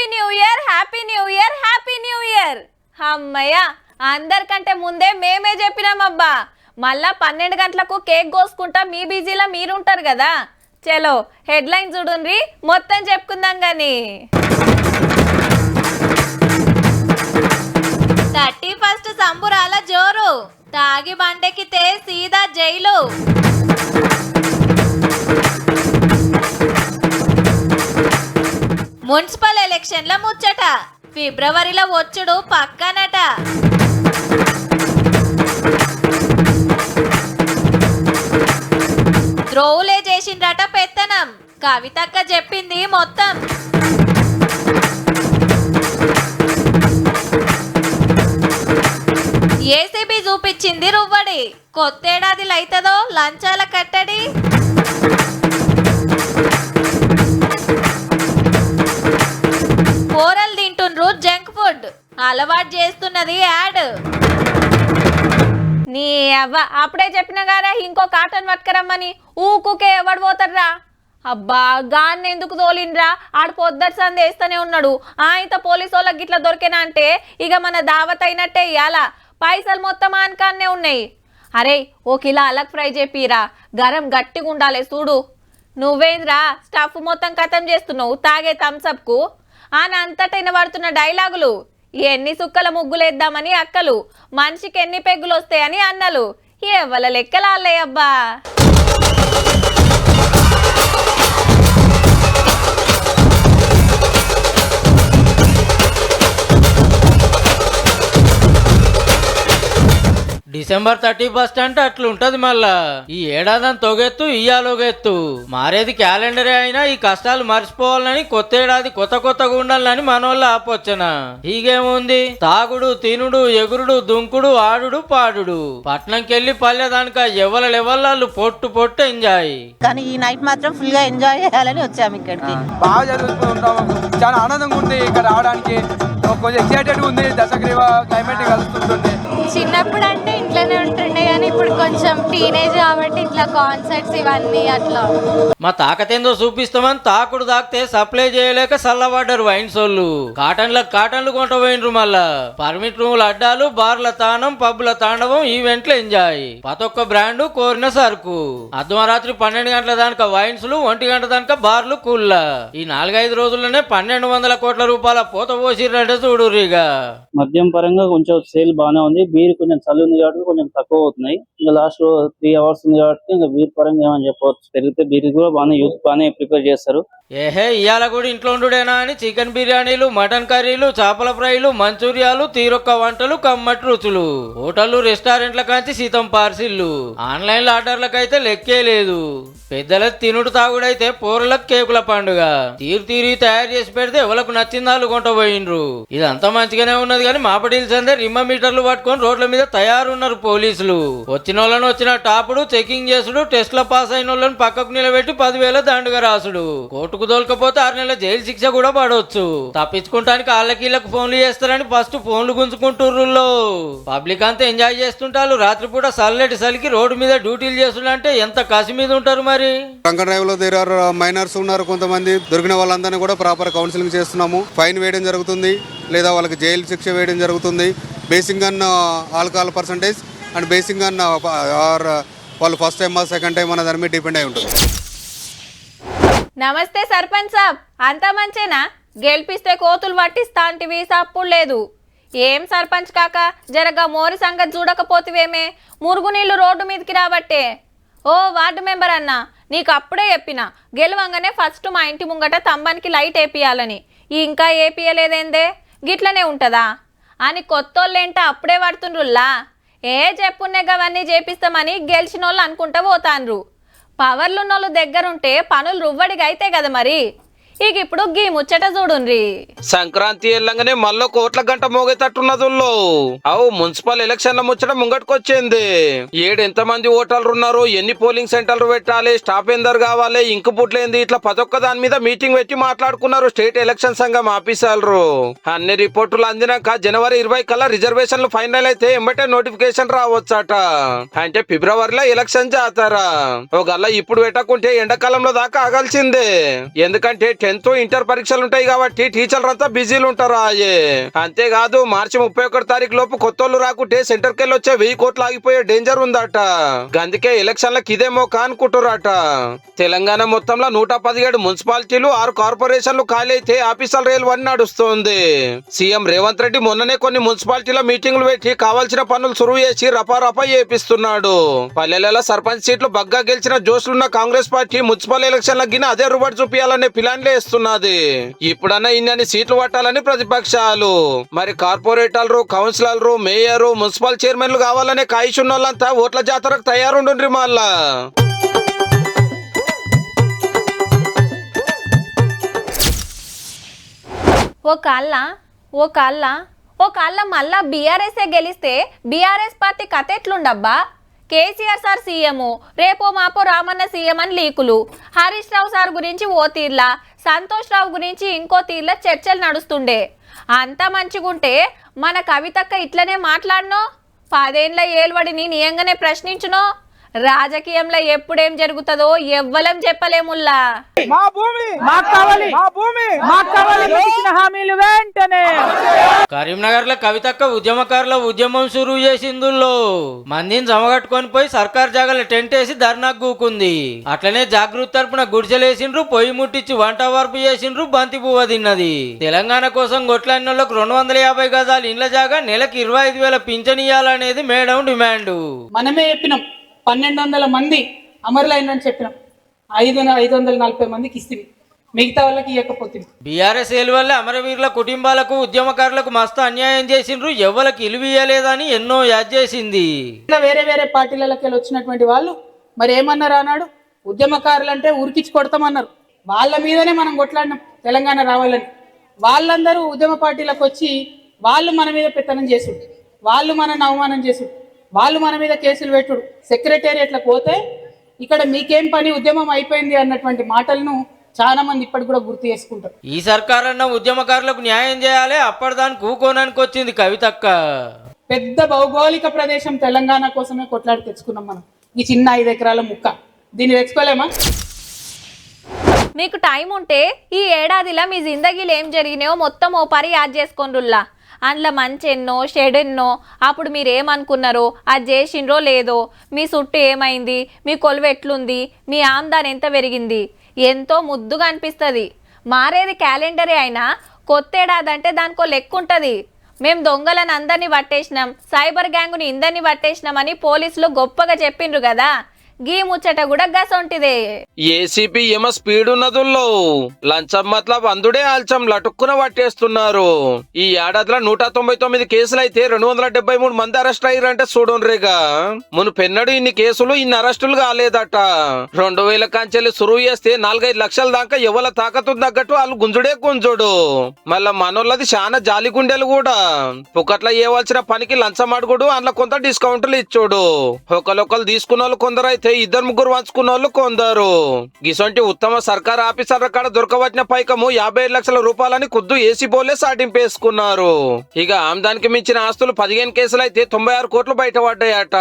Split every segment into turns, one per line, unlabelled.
Happy new year, happy new year, happy new year. అమ్మయ్య, అందరికంటే ముందే మేమే చెప్పినామబ్బా. మళ్ళా 12 గంటలకు కేక్ కోసుకుంటా మీ బిజీలా మీరుంటారు కదా. చలో హెడ్లైన్ చూడుండ్రి, మొత్తం చెప్పుకుందాం గాని. 31st సంబురాల జోరు, తాగి బండెక్కితే సీదా జైలు. మున్సిపల్ ఎలక్షన్ల ముచ్చట, ఫిబ్రవరిలో వచ్చుడు పక్కనట. ద్రోవులే చేసిండ్రట పెత్తనం, కవితక్క చెప్పింది మొత్తం. ఏసీబీ చూపించింది రువ్వడి, కొత్తేడాది లైతదో లంచాల కట్టడి. కూరలు తింటుండ్రు జంక్ ఫుడ్, అలవాటు చేస్తున్నది యాడ్. నీ అవ్వ అప్పుడే చెప్పిన గారా ఇంకో కాటన్ పట్టుకరమ్మని, ఊకుకే ఎవడు పోతాడ్రా. అబ్బా గాన్ని ఎందుకు తోలిండ్రా, ఆడు పొద్దటి సంది వేస్తూనే ఉన్నాడు. ఇంత పోలీసు వాళ్ళకి గిట్లా దొరికినా అంటే ఇక మన దావత్ అయినట్టే ఇయ్యాల. పైసలు మొత్తం ఆనకాన్నే ఉన్నాయి. అరే ఓ కిలో అలక్ ఫ్రై చెప్పిరా, గరం గట్టిగా ఉండాలి చూడు. నువ్వేంద్రా స్టఫ్ మొత్తం ఖతం చేస్తున్నావు తాగే థమ్సప్కు. అంతటైన పడుతున్న డైలాగులు, ఎన్ని సుక్కల ముగ్గులేద్దామని అక్కలు, మనిషికి ఎన్ని పెగ్గులు వస్తాయని అన్నలు. ఎవల లెక్కలాలే అబ్బా.
డిసెంబర్ 31st అంటే అట్లుంటది. మళ్ళా ఈ ఏడాది తొగెత్తు ఇయ్యాలొగెత్తు. మారేది క్యాలెండరే అయినా ఈ కష్టాలు మర్చిపోవాలని కొత్త ఏడాది కొత్తగా ఉండాలని మనోళ్ళ ఆపోచన. హీగేముంది, తాగుడు తినుడు ఎగురుడు దుంకుడు ఆడుడు పాడుడు. పట్నంకెళ్ళి పల్లెదానిక ఎవల లెవెల్లాళ్ళు పొట్టు ఎంజాయ్.
కానీ ఈ నైట్ మాత్రం ఫుల్ గా ఎంజాయ్ చేయాలని వచ్చాము ఇక్కడికి.
బాగా జరుగుతుంటాము, చాలా ఆనందంగా ఉంది ఇక్కడ రావడానికి. కొంచెం ఎక్సైటెడ్ ఉంది, దశగ్రీవ క్లైమేట్ కలుస్తుంటుంది.
చిన్నప్పుడు అంటే ఇంట్లోనే ఉంటుండే కానీ ఇప్పుడు కొంచెం టీనేజ్ కాబట్టి ఇట్లా కాన్సర్ట్స్ ఇవన్నీ అట్లా.
మా తాకతేందో చూపిస్తామని తాకుడు తాకితే సప్లై చేయలేక సల్లబడ్డారు వైన్స్ వాళ్ళు. కాటన్లు కొంట పోయినరు. మళ్ళా పర్మిట్ రూముల అడ్డాలు, బార్ల తానం, పబ్ల తాండవం, ఈవెంట్లు ఎంజాయ్. ప్రతొక్క బ్రాండ్ కోరిన సరుకు. అర్ధరాత్రి 12 గంటల దానిక వైన్స్లు, 1 గంట దానిక బార్లు కూల్లా. ఈ 4-5 రోజుల్లోనే 1200 కోట్ల రూపాయల పోత పోసిరంటే చూడురిగా.
మద్యం పరంగా కొంచెం సేల్ బాగానే ఉంది. బీర్ కొంచెం చలి ఉంది కాబట్టి కొంచెం తక్కువ అవుతున్నాయి. ఇంకా లాస్ట్ 3 అవర్స్ ఉంది కాబట్టి ఇంకా బీర్ పరంగా ఏమని చెప్పవచ్చు. పెరిగితే బీర్ కూడా బాగానే యూత్ బాగానే ప్రిపేర్ చేస్తారు.
ఇవాళ కూడా ఇంట్లో ఉండుడేనా అని చికెన్ బిర్యానీలు, మటన్ కర్రీలు, చేపల ఫ్రైలు, మంచూరియాలు, తీరొక్క వంటలు, కమ్మటి రుచులు. హోటళ్లు రెస్టారెంట్ల కాంచి సీతం పార్సిల్లు. ఆన్లైన్ ఆర్డర్లకైతే లెక్కే లేదు. పెద్దలకు తినుడు తాగుడైతే పోరులకు కేకుల పండుగ. తీరి తయారు చేసి పెడితే ఎవరికి నచ్చిందాలు కొంట పోయిండ్రు. ఇదంతా మంచిగానే ఉన్నది కానీ మాపడీల్స్ అందరు రిమ్మ మీటర్లు పట్టుకొని రోడ్ల మీద తయారున్నారు పోలీసులు. వచ్చిన వాళ్ళని వచ్చిన టాపుడు, చెకింగ్ చేసుడు, టెస్ట్ల పాస్ అయిన వాళ్ళని పక్కకు నిలబెట్టి 10,000 దండుగా రాసుడు. కోర్టుకు దోలకపోతే 6 నెలల జైలు శిక్ష కూడా పడవచ్చు. తప్పించుకుంటానికి వాళ్ళకి ఫోన్లు చేస్తారని ఫస్ట్ ఫోన్లు గుంజుకుంటుర్రులో. పబ్లిక్ అంతా ఎంజాయ్ చేస్తుంటారు. రాత్రిపూట సల్లటి సలికి రోడ్డు మీద డ్యూటీలు చేస్తుంటే ఎంత కసి మీద ఉంటారు. మరి
డ్రంక్ డ్రైవ్ లో మైనర్స్ ఉన్నారు కొంతమంది. దొరికిన వాళ్ళందరినీ కూడా ప్రాపర్ కౌన్సిలింగ్ చేస్తున్నాము. ఫైన్ వేయడం జరుగుతుంది లేదా వాళ్ళకి జైలు శిక్ష వేయడం జరుగుతుంది. Basing on alcohol percentage and basing on or వాళ్ళు ఫస్ట్ టైం సెకండ్ టైం అన్న దాని మీద డిపెండ్ అయి ఉంటుంది.
నమస్తే సర్పంచ్ సాబ్, అంతా మంచేనా? గెలిపిస్తే కోతులు పట్టిస్తా అంటివి, సప్పుడు లేదు. ఏం సర్పంచ్ కాక జరగా మోరి సంగతి చూడకపోతివేమే? మురుగునీళ్ళు రోడ్డు మీదకి రాబట్టే. ఓ వార్డు మెంబర్ అన్నా, నీకు అప్పుడే చెప్పిన గెలవంగానే ఫస్ట్ మా ఇంటి ముంగట తంబానికి లైట్ వేపియాలని. ఇంకా ఏపియలేదేందే? గిట్లనే ఉంటుందా అని కొత్తోళ్ళేంట అప్పుడే పడుతుండ్రుల్లా. చెప్పున్నే గవన్నీ చేపిస్తామని గెలిచిన వాళ్ళు అనుకుంటా పోతాన్రు. పవర్లున్నోళ్ళు దగ్గరుంటే పనులు రువ్వడిగా అయితే కదా మరి. ఇక ఇప్పుడు గీ ముచ్చట చూడుండ్రి.
సంక్రాంతి వెళ్ళంగానే మళ్ళీ కోట్ల గంట మోగేటట్టున్నదుల్లో. అవు మున్సిపల్ ఎలక్షన్ల ముచ్చట ముంగట్టుకొచ్చింది. ఎంత మంది ఓటర్లు ఉన్నారు, ఎన్ని పోలింగ్ సెంటర్లు పెట్టాలి, స్టాఫ్ ఎందరు కావాలి, ఇంకు పుట్లేంది, ఇట్లా ప్రతి దాని మీద మీటింగ్ పెట్టి మాట్లాడుకున్నారు స్టేట్ ఎలక్షన్ సంఘం ఆఫీసర్లు. అన్ని రిపోర్టులు అందినాక జనవరి 20 కల్లా రిజర్వేషన్లు ఫైనల్ అయితే ఎంబటే నోటిఫికేషన్ రావచ్చట. అంటే ఫిబ్రవరిలో ఎలక్షన్ చేస్తారా? ఒక గల్ల ఇప్పుడు పెట్టకుంటే ఎండాకాలంలో దాకా ఆగాల్సిందే. ఎందుకంటే 10th ఇంటర్ పరీక్షలు ఉంటాయి కాబట్టి టీచర్లు అంతా బిజీలు ఉంటారు ఆయే. అంతేకాదు మార్చి 31 తారీఖు లోపు కొత్తోళ్ళు రాకుంటే సెంటర్ కెళ్ళి వచ్చే 1000 కోట్లు ఆగిపోయే డేంజర్ ఉందట. అందుకే ఎలక్షన్లకు ఇదేమో కానుకుంటురాట. తెలంగాణ మొత్తంలో 117 మున్సిపాలిటీలు 6 కార్పొరేషన్లు ఖాళీ అయితే ఆఫీసర్ రైలు వన్ నడుస్తుంది. సీఎం రేవంత్ రెడ్డి మొన్ననే కొన్ని మున్సిపాలిటీల మీటింగ్లు పెట్టి కావాల్సిన పనులు సురువు చేసి రపారపా చేపిస్తున్నాడు. పల్లెలలో సర్పంచ్ సీట్లు బగ్గా గెలిచిన జోష్లున్న కాంగ్రెస్ పార్టీ మున్సిపల్ ఎలక్షన్ల గిన అదే రుబాటు చూపించాలనే ప్లాన్లే ఇస్తున్నది. ఇప్పుడన్నా ఇన్ని సీట్లు పట్టాలని ప్రతిపక్షాలు. మరి కార్పొరేటర్లు, కౌన్సిలర్లు, మేయర్, మున్సిపల్ చైర్మన్లు కావాలనే కాయిషున్న వాళ్ళంతా ఓట్ల జాతరకు తయారుండ్రి. మళ్ళా
ఓ కాళ్ళ మళ్ళా బీఆర్ఎస్ఏ గెలిస్తే బీఆర్ఎస్ పార్టీ కథ ఎట్లుండబ్బా? కేసీఆర్ సార్ సీఎం, రేపో మాపో రామన్న సీఎం అని లీకులు. హరీష్ రావు సార్ గురించి ఓ తీర్లా, సంతోష్ రావు గురించి ఇంకో తీర్లా చర్చలు నడుస్తుండే. అంతా మంచిగుంటే మన కవితక్క ఇట్లనే మాట్లాడనో, 10 ఏళ్ల ఏల్వడిని నియంగానే ప్రశ్నించునో. రాజకీయంలో ఎప్పుడేం జరుగుతుందో ఎవ్వలం చెప్పలేముల్లా.
మా భూమి మాకు కావాలి, మా భూమి మాకు కావాలి, ఇచ్చిన హామీలు వెంటనే.
కరీంనగర్ లో కవితక్క ఉద్యమకారుల ఉద్యమం షురూ చేసిందుల్లో మందిని జమగట్టుకొని పోయి సర్కార్ జాగాలో టెంట్ వేసి ధర్నాకు కూకుంది. అట్లనే జాగృతి తరపున గుడిసెలేసిండ్రు, పొయ్యి ముట్టించి వంట వార్పు చేసిండ్రు, బంతి పువ్వ తిన్నది. తెలంగాణ కోసం కొట్లాడినోళ్లకు 250 గజాలు ఇండ్ల జాగా నెలకు 25,000 పింఛన్ ఇయ్యాలనేది మేడం డిమాండ్.
మనమే చెప్పినాం 1200 మంది అమరులైందని చెప్పినాం, 540 మందికి ఇస్తుంది, మిగతా వాళ్ళకి ఇవ్వకపోతుంది.
బీఆర్ఎస్ వల్ల అమరవీరుల కుటుంబాలకు ఉద్యమకారులకు మస్తు అన్యాయం చేసిండ్రు, ఎవరికి ఇలువ ఇయ్యలేదని ఎన్నో యాద్ చేసింది.
వేరే వేరే పార్టీలకి వచ్చినటువంటి వాళ్ళు మరి ఏమన్నారు అన్నాడు, ఉద్యమకారులు అంటే ఉరికించి కొడతామన్నారు. వాళ్ళ మీదనే మనం కొట్లాడినాం తెలంగాణ రావాలని. వాళ్ళందరూ ఉద్యమ పార్టీలకు వచ్చి వాళ్ళు మన మీద పెత్తనం చేసుడు, వాళ్ళు మనని అవమానం చేసుడు, వాళ్ళు మన మీద కేసులు పెట్టుడు. సెక్రటేరియట్లకు పోతే ఇక్కడ మీకేం పని, ఉద్యమం అయిపోయింది అన్నటువంటి మాటలను చాలా మంది ఇప్పటికి కూడా గుర్తు చేసుకుంటారు.
ఈ సర్కారన్న ఉద్యమకారులకు న్యాయం చేయాలి, అప్పటిదాన్ని కూకోనానికి వచ్చింది కవితక్క.
పెద్ద భౌగోళిక ప్రదేశం తెలంగాణ కోసమే కొట్లాడి తెచ్చుకున్నాం మనం. ఈ చిన్న 5 ఎకరాల ముక్క దీన్ని తెచ్చుకోలేమా?
మీకు టైం ఉంటే ఈ ఏడాదిలా మీ జిందగీలు ఏం జరిగినాయో మొత్తం ఓ పరి యాద్ చేసుకోండుల్లా. అందులో మంచి ఎన్నో షెడ్ ఎన్నో, అప్పుడు మీరు ఏమనుకున్నారో, అది చేసిండ్రో లేదో, మీ చుట్టూ ఏమైంది, మీ కొలువు ఎట్లుంది, మీ ఆమ్దాన్ ఎంత పెరిగింది, ఎంతో ముద్దుగా అనిపిస్తుంది. మారేది క్యాలెండరే అయినా కొత్త ఏడాది అంటే దానికో లెక్క ఉంటుంది. మేము దొంగలను అందరినీ పట్టేసినాం, సైబర్ గ్యాంగుని ఇందరినీ పట్టేసినామని పోలీసులు గొప్పగా చెప్పిండ్రు కదా. గీ ముచ్చట కూడా గసొంటిదే.
ఏసీపీ ఏమో స్పీడ్ ఉన్నదుల్లో లంచం మతలబ్ అందుడే ఆల్చం లటుక్కున పట్టేస్తున్నారు. ఈ ఏడాదిలో 199 కేసులు అయితే 273 మంది అరెస్ట్ అయ్యారంటే చూడండిగా. మునుపెన్నడు ఇన్ని కేసులు ఇన్ని అరెస్టులు కాలేదట. 2000 కాంచెల్లి సురువు చేస్తే 4-5 లక్షల దాకా ఎవల తాకతు తగ్గట్టు వాళ్ళు గుంజుడే గుంజుడు. మళ్ళా మనోళ్ళది చాలా జాలి గుండెలు కూడా. పుకట్ల చేయవలసిన పనికి లంచం అడుగుడు, అందులో కొంత డిస్కౌంట్లు ఇచ్చుడు. ఒకరు తీసుకున్న వాళ్ళు కొందరు అయితే 2-3 వంచుకున్న వాళ్ళు కొందరు. గిసొంటి ఉత్తమ సర్కార్ ఆఫీసర్ల కాడ దొరకవచ్చిన పైకము 55 లక్షల రూపాయలని ఖుద్దు ఏసీ బోలే సాటింపేసుకున్నారు. ఇక ఆమ్దానికి మించిన ఆస్తులు 15 కేసులు అయితే 96 కోట్లు బయటపడ్డాయట.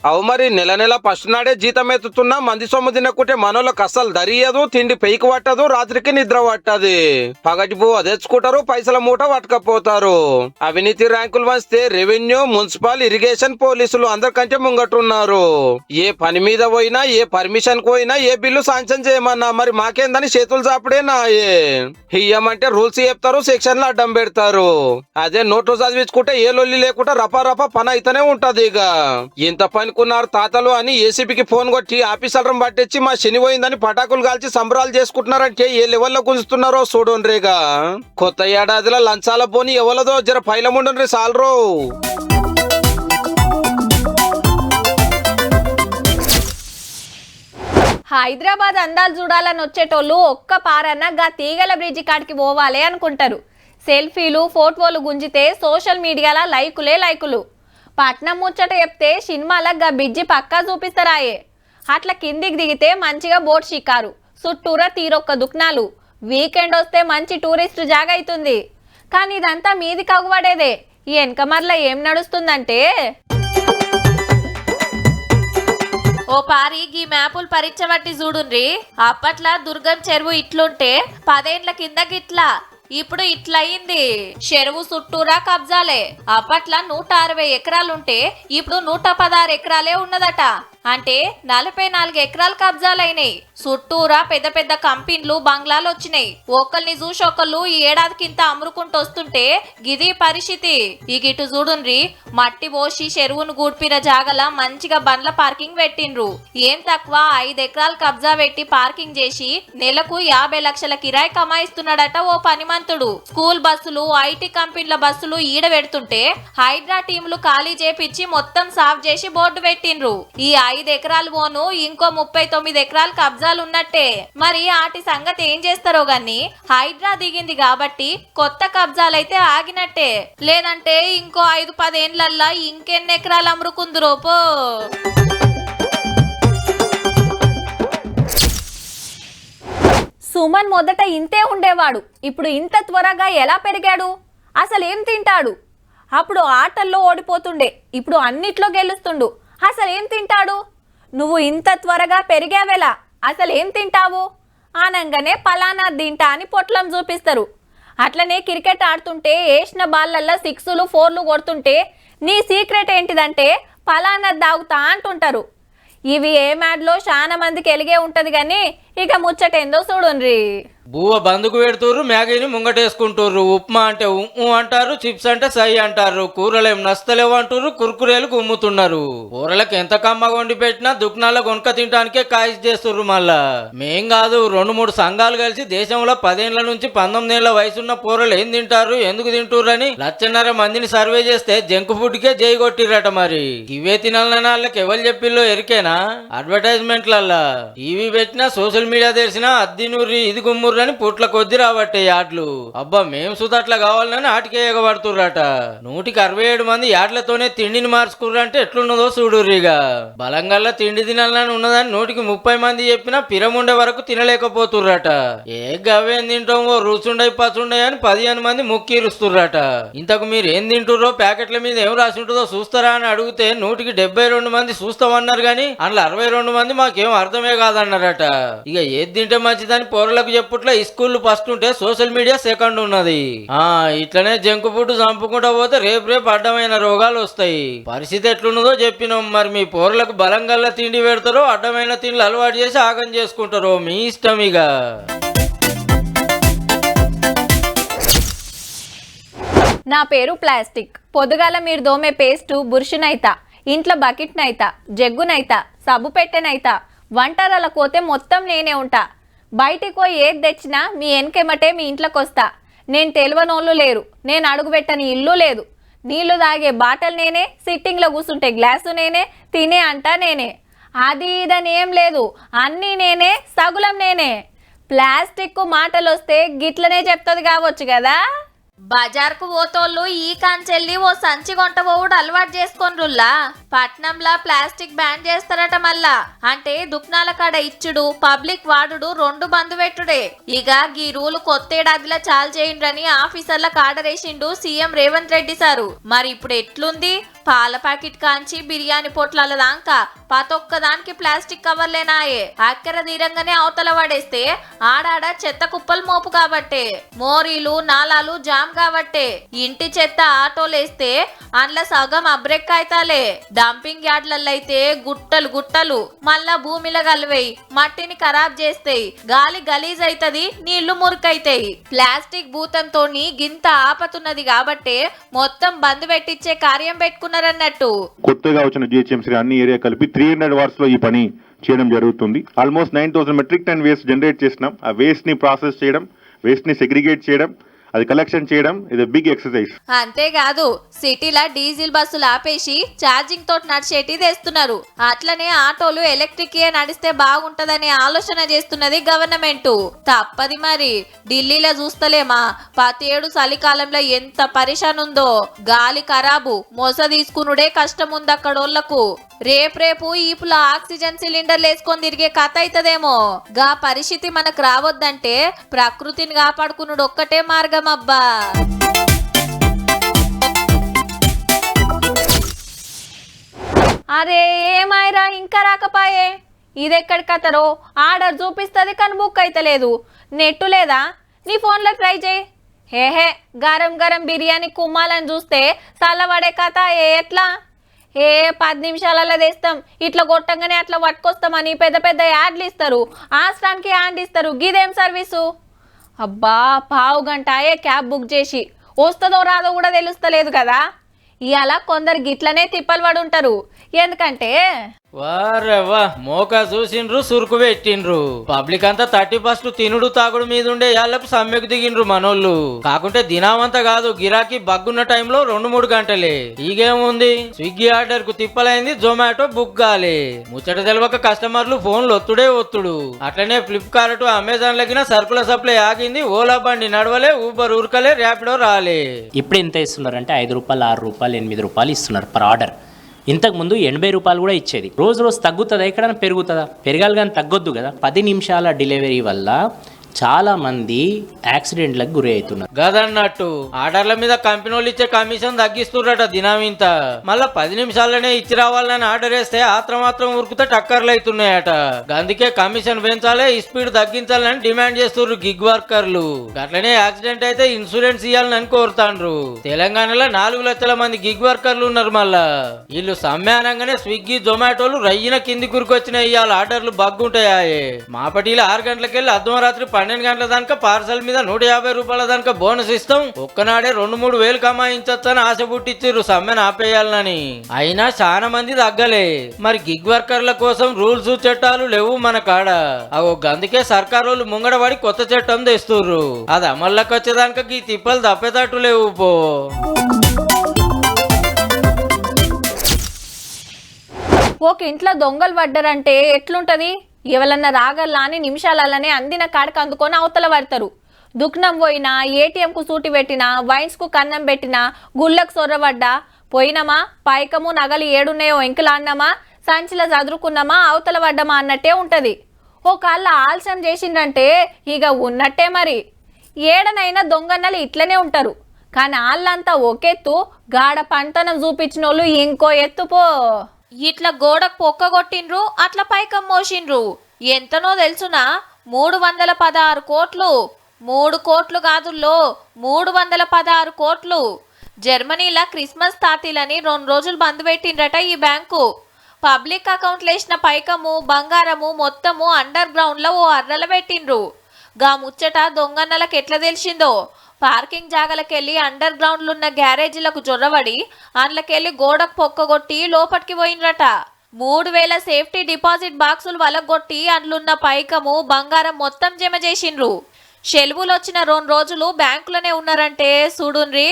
అవు మరి నెల ఫస్ట్ నాడే జీతం ఎత్తుతున్నా మంది సొమ్ము తినకుంటే మనోళ్ళకి అస్సలు దరియదు, తిండి పెయికి పట్టదు, రాత్రికి నిద్ర పట్టది. పగటి పువ్వు తెచ్చుకుంటారు, పైసల మూట పట్టుకపోతారు. అవినీతి ర్యాంకులు వంచితే రెవెన్యూ, మున్సిపల్, ఇరిగేషన్, పోలీసులు అందరికంటే ముంగట్టున్నారు. ఏ పని మీద పోయినా, ఏ పర్మిషన్ పోయినా, ఏ బిల్లు శాంక్షన్ చేయమన్నా మరి మాకేందని చేతులు చాపడేనా. ఇయ్యమంటే రూల్స్ చెప్తారు, సెక్షన్లు అడ్డం పెడతారు. అదే నోట్లు చదివించుకుంటే ఏ లొల్లి లేకుండా రపా పని అయితేనే ఉంటది. ఇక ఇంత పనికున్నారు తాతలు అని ఏసీపీకి ఫోన్ కొట్టి ఆఫీసర్లను పట్టించి మా శని పోయిందని పటాకులు కాల్చి సంబరాలు చేసుకుంటున్నారంటే ఏ లెవెల్లో గుంజుతున్నారో చూడండిగా. కొత్త ఏడాదిలో లంచాల పోని ఎవలదో జర పైలముండ్రి సాలరు.
హైదరాబాద్ అందాలు చూడాలని వచ్చేటోళ్ళు ఒక్క పారన్న గా తీగల బ్రిడ్జి కాడికి పోవాలి అనుకుంటారు. సెల్ఫీలు, ఫోటోలు గుంజితే సోషల్ మీడియాలో లైకులు. పట్నం ముచ్చట చెప్తే సినిమాల గా బ్రిడ్జి పక్కా చూపిస్తారాయే. అట్లా కిందికి దిగితే మంచిగా బోట్ షికారు, చుట్టూరా తీరొక్క దుక్నాలు. వీకెండ్ వస్తే మంచి టూరిస్ట్ జాగా అవుతుంది. కానీ ఇదంతా మీది కగువడేదే. ఈ వెనక మరల ఏం నడుస్తుందంటే ఓ పారి గీ మ్యాపులు పరీక్షబట్టి చూడుండ్రి. అప్పట్లా దుర్గం చెరువు ఇట్లుంటే 10 ఏండ్ల కింద గిట్లా, ఇప్పుడు ఇట్లయింది. చెరువు చుట్టూరా కబ్జాలే. అప్పట్లా 160 ఎకరాలుంటే ఇప్పుడు 116 ఎకరాలే ఉన్నదట. అంటే 44 ఎకరాలు కబ్జాలైనాయి. చుట్టూరా పెద్ద పెద్ద కంపెనీలు బంగ్లాలు వచ్చినాయి. ఒకళ్ళని చూసి ఒకళ్ళు ఈ ఏడాదికింత అమ్ముకుంటూ వస్తుంటే గిది పరిస్థితి. ఈ గిటు చూడుండ్రి, మట్టి పోసి చెరువును గూడ్పిన జాగల మంచిగా బండ్ల పార్కింగ్ పెట్టిండ్రు. ఏం తక్కువ 5 ఎకరాలు కబ్జా పెట్టి పార్కింగ్ చేసి నెలకు 50 లక్షల కిరాయి కమాయిస్తున్నాడట ఓ పనిమంతుడు. స్కూల్ బస్సులు, ఐటీ కంపెనీల బస్సులు ఈడ పెడుతుంటే హైడ్రా టీములు ఖాళీ చేపించి మొత్తం సాఫ్ చేసి బోర్డు పెట్టిండ్రు. ఈ 5 ఎకరాలు పోను ఇంకో 39 ఎకరాలు కబ్జాలు ఉన్నట్టే. మరి ఆటి సంగతి ఏం చేస్తారో గాని హైడ్రా దిగింది కాబట్టి కొత్త కబ్జాలైతే ఆగినట్టే. లేదంటే ఇంకో 5-10 ఏండ్లల్లా ఇంకెన్ని ఎకరాలు అమ్ముకుందురోపో. సుమన్ మొదట ఇంతే ఉండేవాడు, ఇప్పుడు ఇంత త్వరగా ఎలా పెరిగాడు? అసలు ఏం తింటాడు? అప్పుడు ఆటల్లో ఓడిపోతుండే, ఇప్పుడు అన్నిట్లో గెలుస్తుండు. అసలు ఏం తింటాడు? నువ్వు ఇంత త్వరగా పెరిగావేలా, అసలు ఏం తింటావు అనగానే పలానా తింటా అని పొట్లం చూపిస్తారు. అట్లనే క్రికెట్ ఆడుతుంటే వేసిన బాల్లల్లో 6లు 4లు కొడుతుంటే నీ సీక్రెట్ ఏంటిదంటే పలానా దాగుతా అంటుంటారు. ఇవి ఏ మ్యాడ్లో చాలా మందికి ఎలిగే ఉంటది కానీ ఇక ముచ్చటేందో చూడుండ్రి.
బువ్వ బందుకు పెడుతుర్రు, మ్యాగీని ముంగటేసుకుంటుర్రు. ఉప్మా అంటే ఉమ్ము అంటారు, చిప్స్ అంటే సై అంటారు. కూరలేం నస్తలేవు అంటుర్రు, కుర్కురేలు గుమ్ముతున్నారు. కూరలకు ఎంత కమ్మగా వండి పెట్టినా దుకాణాల్లో కొనుక తినడానికే కాయిస్ చేస్తుర్రు. మళ్ళా మేం కాదు, 2-3 సంఘాలు కలిసి దేశంలో 10 ఏండ్ల నుంచి 19 ఏళ్ల వయసున్న కూరలు ఏం తింటారు, ఎందుకు తింటుర్రు అని 1,50,000 మందిని సర్వే చేస్తే జంక్ ఫుడ్ కే జై కొట్టిరట. మరి ఇవే తినాలని వాళ్ళకి ఎవరు చెప్పిల్లో ఎరికేనా? అడ్వర్టైజ్మెంట్లల్లా టీవీ పెట్టినా, సోషల్ మీడియా తెలిసినా అద్ది నూరి ఇది గుమ్ముర్రు అని పుట్ల కొద్ది రాబట్టే యాడ్లు. అబ్బా మేము సుతట్లా కావాలని ఆటికే ఎగబడుతుర్రట. 167 మంది యాడ్లతోనే తిండిని మార్చుకుర్రంటే ఎట్లున్నదో చూడుర్రిగా. బలంగల్లా తిండి తినాలని ఉన్నదని 130 మంది చెప్పినా పిరముండే వరకు తినలేకపోతుర్రట. ఏ గవ్వేం తింటాం, ఓ రుచుండయి పచుండయి అని 15 మంది ముక్కిరుస్తుర్రట. ఇంతకు మీరు ఏం తింటుర్రో ప్యాకెట్ల మీద ఏం రాసి ఉంటుందో చూస్తారా అని అడిగితే 172 మంది చూస్తామన్నారు గాని అందులో 62 మంది మాకేం అర్థమే కాదన్నారట. ఇక ఏది తింటే మంచిదని పోరలకు చెప్పుట్లా ఈ స్కూల్ ఫస్ట్ ఉంటే సోషల్ మీడియా సెకండ్ ఉన్నది. ఇట్లనే జంక్ ఫుడ్ చంపుకుంటా పోతే రేపు అడ్డమైన రోగాలు వస్తాయి. పరిస్థితి ఎట్లున్నదో చెప్పినాం. మరి మీ పోరలకు బలంగల్లా తిండి పెడతారో అడ్డమైన తిండ్లు అలవాటు చేసి ఆగం చేసుకుంటారో మీ ఇష్టం. ఇక
నా పేరు ప్లాస్టిక్. పొద్దుగాల మీరు దోమే పేస్టు బురుషునైతా, ఇంట్లో బకెట్నైతా, జగ్గునైతా, సబ్బు పెట్టెనైతా, వంటరాల కోతే మొత్తం నేనే ఉంటా. బయటికి పోయి ఏది తెచ్చినా మీ వెనకెమ్మటే మీ ఇంట్లోకి వస్తా. నేను తెలియనోళ్ళు లేరు, నేను అడుగు పెట్టని ఇల్లు లేదు. నీళ్లు తాగే బాటలు నేనే, సిట్టింగ్లో కూర్చుంటే గ్లాసు నేనే, తినే అంటా నేనే. అది ఇదని ఏం లేదు, అన్నీ నేనే, సగులం నేనే. ప్లాస్టిక్ మాటలు వస్తే గిట్లనే చెప్తుంది కావచ్చు కదా. బజార్కు పోతోళ్ళు ఈ కాంచెల్లి ఓ సంచి కొంట పోవుడు అలవాటు చేసుకొన్రుల్లా. పట్నంలా ప్లాస్టిక్ బ్యాన్ చేస్తారట మళ్ళా. అంటే దుకాణాల కాడ ఇచ్చుడు, పబ్లిక్ వాడుడు 2 బంద్ పెట్టుడే. ఇక గీ రూలు కొత్తేడాదిలా చాలు చేయండ్రని ఆఫీసర్లకు ఆర్డర్ వేసిండు సీఎం రేవంత్ రెడ్డి సారు. మరి ఇప్పుడు ఎట్లుంది? పాల ప్యాకెట్ కాంచి బిర్యానీ పొట్లాల దాకా ప్రతొక్క దానికి ప్లాస్టిక్ కవర్లేనాయే. అక్కర తీరంగానే అవతల పడేస్తే ఆడాడ చెత్త కుప్పలు మోపు కాబట్టే, మోరీలు నాలాలు జామ్ కాబట్టే, ఇంటి చెత్త ఆటోలేస్తే అందులో సగం అబ్రెక్కాయితాలే. డంపింగ్ యార్డ్లలో అయితే గుట్టలు గుట్టలు మళ్ళా భూమిలో కలివేయి, మట్టిని ఖరాబ్ చేస్తాయి, గాలి గలీజ్ అవుతుంది, నీళ్లు మురికైతాయి. ప్లాస్టిక్ భూతంతో గింత ఆపతున్నది కాబట్టే మొత్తం బంద్ పెట్టించే కార్యం పెట్టుకున్నారన్నట్టు.
కొత్తగా వచ్చిన జిహెచ్ఎంసీ అన్ని ఏరియా కలిపి 300 అవర్స్ లో ఈ పని చేయడం జరుగుతుంది. Almost 9,000 metric ton waste generate చేసినాం. ఆ వేస్ట్ ని ప్రాసెస్ చేయడం, వేస్ట్ ని సెగ్రిగేట్ చేయడం, అది కలెక్షన్ చేయడం, ఇది బిగ్ ఎక్సర్సైజ్.
అంతేకాదు సిటీలో డీజిల్ బస్సులు ఆపేసి ఛార్జింగ్ తోటి నడిచేటి తెస్తున్నారు. అట్లనే ఆటోలు ఎలక్ట్రిక్ నడిస్తే బాగుంటదనే ఆలోచన చేస్తున్నది గవర్నమెంట్. తప్పది మరి. ఢిల్లీలో చూస్తలేమా ప్రతి ఏడు చలికాలంలో ఎంత పరిశాన్ ఉందో. గాలి ఖరాబు, మొస తీసుకునుడే కష్టం ఉంది అక్కడోళ్లకు. రేపు ఈపులో ఆక్సిజన్ సిలిండర్లు వేసుకొని తిరిగే కథ అవుతుందేమో. గా పరిస్థితి మనకు రావద్దంటే ప్రకృతిని కాపాడుకునుడు ఒక్కటే మార్గం అబ్బా. అరే ఏమాయిరా ఇంకా రాకపాయే, ఇదెక్కడి కథరో. ఆర్డర్ చూపిస్తుంది కానీ బుక్ అయితే లేదు. నెట్టు లేదా నీ ఫోన్లో ట్రై చేయి. హే గరం గరం బిర్యానీ కుమ్మాలని చూస్తే చల్లబడే కథ ఎట్లా? 10 నిమిషాలలో తెస్తాం, ఇట్లా కొట్టంగానే అట్లా పట్టుకొస్తామని పెద్ద పెద్ద యాడ్లు ఇస్తారు, ఆశ్రానికి యాడ్ ఇస్తారు. గిదేం సర్వీసు? అబ్బా పావు గంట క్యాబ్ బుక్ చేసి వస్తుందో రాదో కూడా తెలుస్తలేదు కదా. ఇవాళ కొందరు గిట్లనే తిప్పలు పడి ఉంటారు. ఎందుకంటే
వారెవ్వా మోక చూసిండ్రు, సురుకు పెట్టిండ్రు. పబ్లిక్ అంతా 31 తినుడు తాగుడు మీద ఉండే యాళ్లకు సమ్మెకు దిగిండ్రు మనోళ్ళు. కాకుంటే దినామంతా కాదు, గిరాకీ బగ్గున్న టైంలో 2-3 గంటలే. ఈగేముంది, స్విగ్గీ ఆర్డర్ కు తిప్పలైంది, జొమాటో బుక్ కాలే. ముచ్చట తెలవక కస్టమర్లు ఫోన్లు ఒత్తుడే. అట్లనే ఫ్లిప్కార్ట్, అమెజాన్ లగిన సరుకుల సప్లై ఆగింది. ఓలా బండి నడవలే, ఊబర్ ఉరకలే, ర్యాపిడో రాలే.
ఇప్పుడు ఎంత ఇస్తున్నారు అంటే 5 రూపాయలు, 6 రూపాయలు, 8 రూపాయలు ఇస్తున్నారు పర్ ఆర్డర్. ఇంతకుముందు 80 రూపాయలు కూడా ఇచ్చేది. రోజు పెరుగుతుందా? ఎక్కడైనా పెరుగుతుందా? పెరగాలి కానీ తగ్గొద్దు కదా. 10 నిమిషాల డెలివరీ వల్ల చాలా మంది యాక్సిడెంట్లకు గురి అవుతున్నారు.
గదన్నట్టు ఆర్డర్ల మీద కంపెనీ వాళ్ళు ఇచ్చే కమిషన్ తగ్గిస్తుర్రట దినామింత. మళ్ళా 10 నిమిషాలనే ఇచ్చి రావాలని ఆర్డర్ వేస్తే ఆత్రం ఉరుకుతే టక్కర్లు అవుతున్నాయట. అందుకే కమిషన్ పెంచాలి, స్పీడ్ తగ్గించాలని డిమాండ్ చేస్తుర్రు గిగ్ వర్కర్లు. అట్లనే యాక్సిడెంట్ అయితే ఇన్సూరెన్స్ ఇవ్వాలని కోరుతాండ్రు. తెలంగాణలో 4 లక్షల మంది గిగ్ వర్కర్లు ఉన్నారు. మళ్ళా వీళ్ళు సమ్మె అనగానే స్విగ్గీ, జొమాటోలు రయ్యిన కింది కురికొచ్చిన ఇవాళ ఆర్డర్లు బగ్గుంటాయే. మాపటిలో 6 గంటలకెళ్ళి అర్ధరాత్రి 12 గంటల దాకా పార్సల్ మీద 150 రూపాయల దాకా బోనస్ ఇస్తాం, ఒక్కనాడే 2-3 వేలు కమాయించొచ్చని ఆశ పుట్టించారు సమ్మెను ఆపేయాలని. అయినా చాలా మంది తగ్గలే. మరి గిగ్ వర్కర్ల కోసం రూల్స్ చట్టాలు లేవు మన కాడ. అందుకే సర్కారు వాళ్ళు ముంగడబడి కొత్త చట్టం తెస్తుర్రు. అది అమల్లోకి వచ్చేదానికి ఈ తిప్పలు తప్పేటట్టు లేవు పో.
ఒక ఇంట్లో దొంగలు పడ్డారంటే ఎట్లుంటది? ఎవరన్నా రాగల్లా అని నిమిషాలనే అందిన కాడకు అందుకొని అవతల పడతారు. దుఃఖం పోయినా, ఏటీఎంకు సూటి పెట్టినా, వైన్స్కు కన్నం పెట్టినా, గుళ్ళకు సొర్రబడ్డా, పోయినామా పైకము నగలు ఏడున్నాయో ఎంకులాడినామా, సంచిలో చదురుకున్నామా, అవతల పడ్డామా అన్నట్టే ఉంటుంది. ఒకళ్ళ ఆలస్యం చేసిందంటే ఇక ఉన్నట్టే. మరి ఏడనైనా దొంగన్నలు ఇట్లనే ఉంటారు. కానీ వాళ్ళంతా ఒకెత్తు, గాఢ పంటనం చూపించిన వాళ్ళు ఇంకో ఎత్తుపో.
ఇట్లా గోడకు పొక్కగొట్టిండ్రు, అట్లా పైకం మోసిండ్రు. ఎంతనో తెలుసునా? 316 కోట్లు. 3 కోట్లు కాదుల్లో, 316 కోట్లు. జర్మనీలో క్రిస్మస్ తాతీలని 2 రోజులు బంద్ పెట్టిండ్రట ఈ బ్యాంకు. పబ్లిక్ అకౌంట్లు వేసిన పైకము, బంగారము మొత్తము అండర్ గ్రౌండ్ లో ఓ అర్రల పెట్టిండ్రు. గా ముచ్చట దొంగన్నలకు ఎట్లా తెలిసిందో, పార్కింగ్ జాగలకెళ్ళి అండర్ గ్రౌండ్లు ఉన్న గ్యారేజీలకు జొర్రబడి అందులోకెళ్ళి గోడకు పొక్కగొట్టి లోపలికి పోయినరట. 3000 సేఫ్టీ డిపాజిట్ బాక్సులు వలగొట్టి అందులున్న పైకము, బంగారం మొత్తం జమ చేసిండ్రు. సెలవులు వచ్చిన 2 రోజులు బ్యాంకులోనే ఉన్నారంటే చూడుండ్రి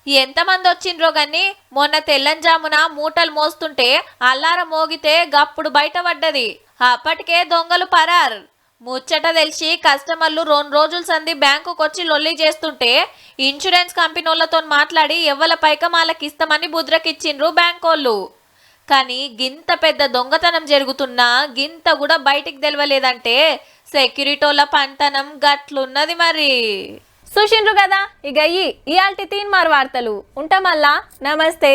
ఎంతమంది వచ్చిండ్రో. గాని మొన్న తెల్లంజామున మూటలు మోస్తుంటే అల్లారం మోగితే గప్పుడు బయటపడ్డది. అప్పటికే దొంగలు పరార్. ముచ్చట తెలిసి కస్టమర్లు 2 రోజులు సంది బ్యాంకుకు వచ్చి లొల్లి చేస్తుంటే ఇన్సూరెన్స్ కంపెనీ వాళ్ళతో మాట్లాడి ఎవ్వల పైకం వాళ్ళకి ఇస్తామని బుద్రకిచ్చిండ్రు బ్యాంకోళ్ళు. కానీ గింత పెద్ద దొంగతనం జరుగుతున్నా గింత కూడా బయటికి తెలవలేదంటే సెక్యూరిటీల పంటనం గట్లున్నది. మరి
చూసిండ్రు కదా. ఇక ఇయాల్టి 3 వార్తలు ఉంటామల్లా. నమస్తే.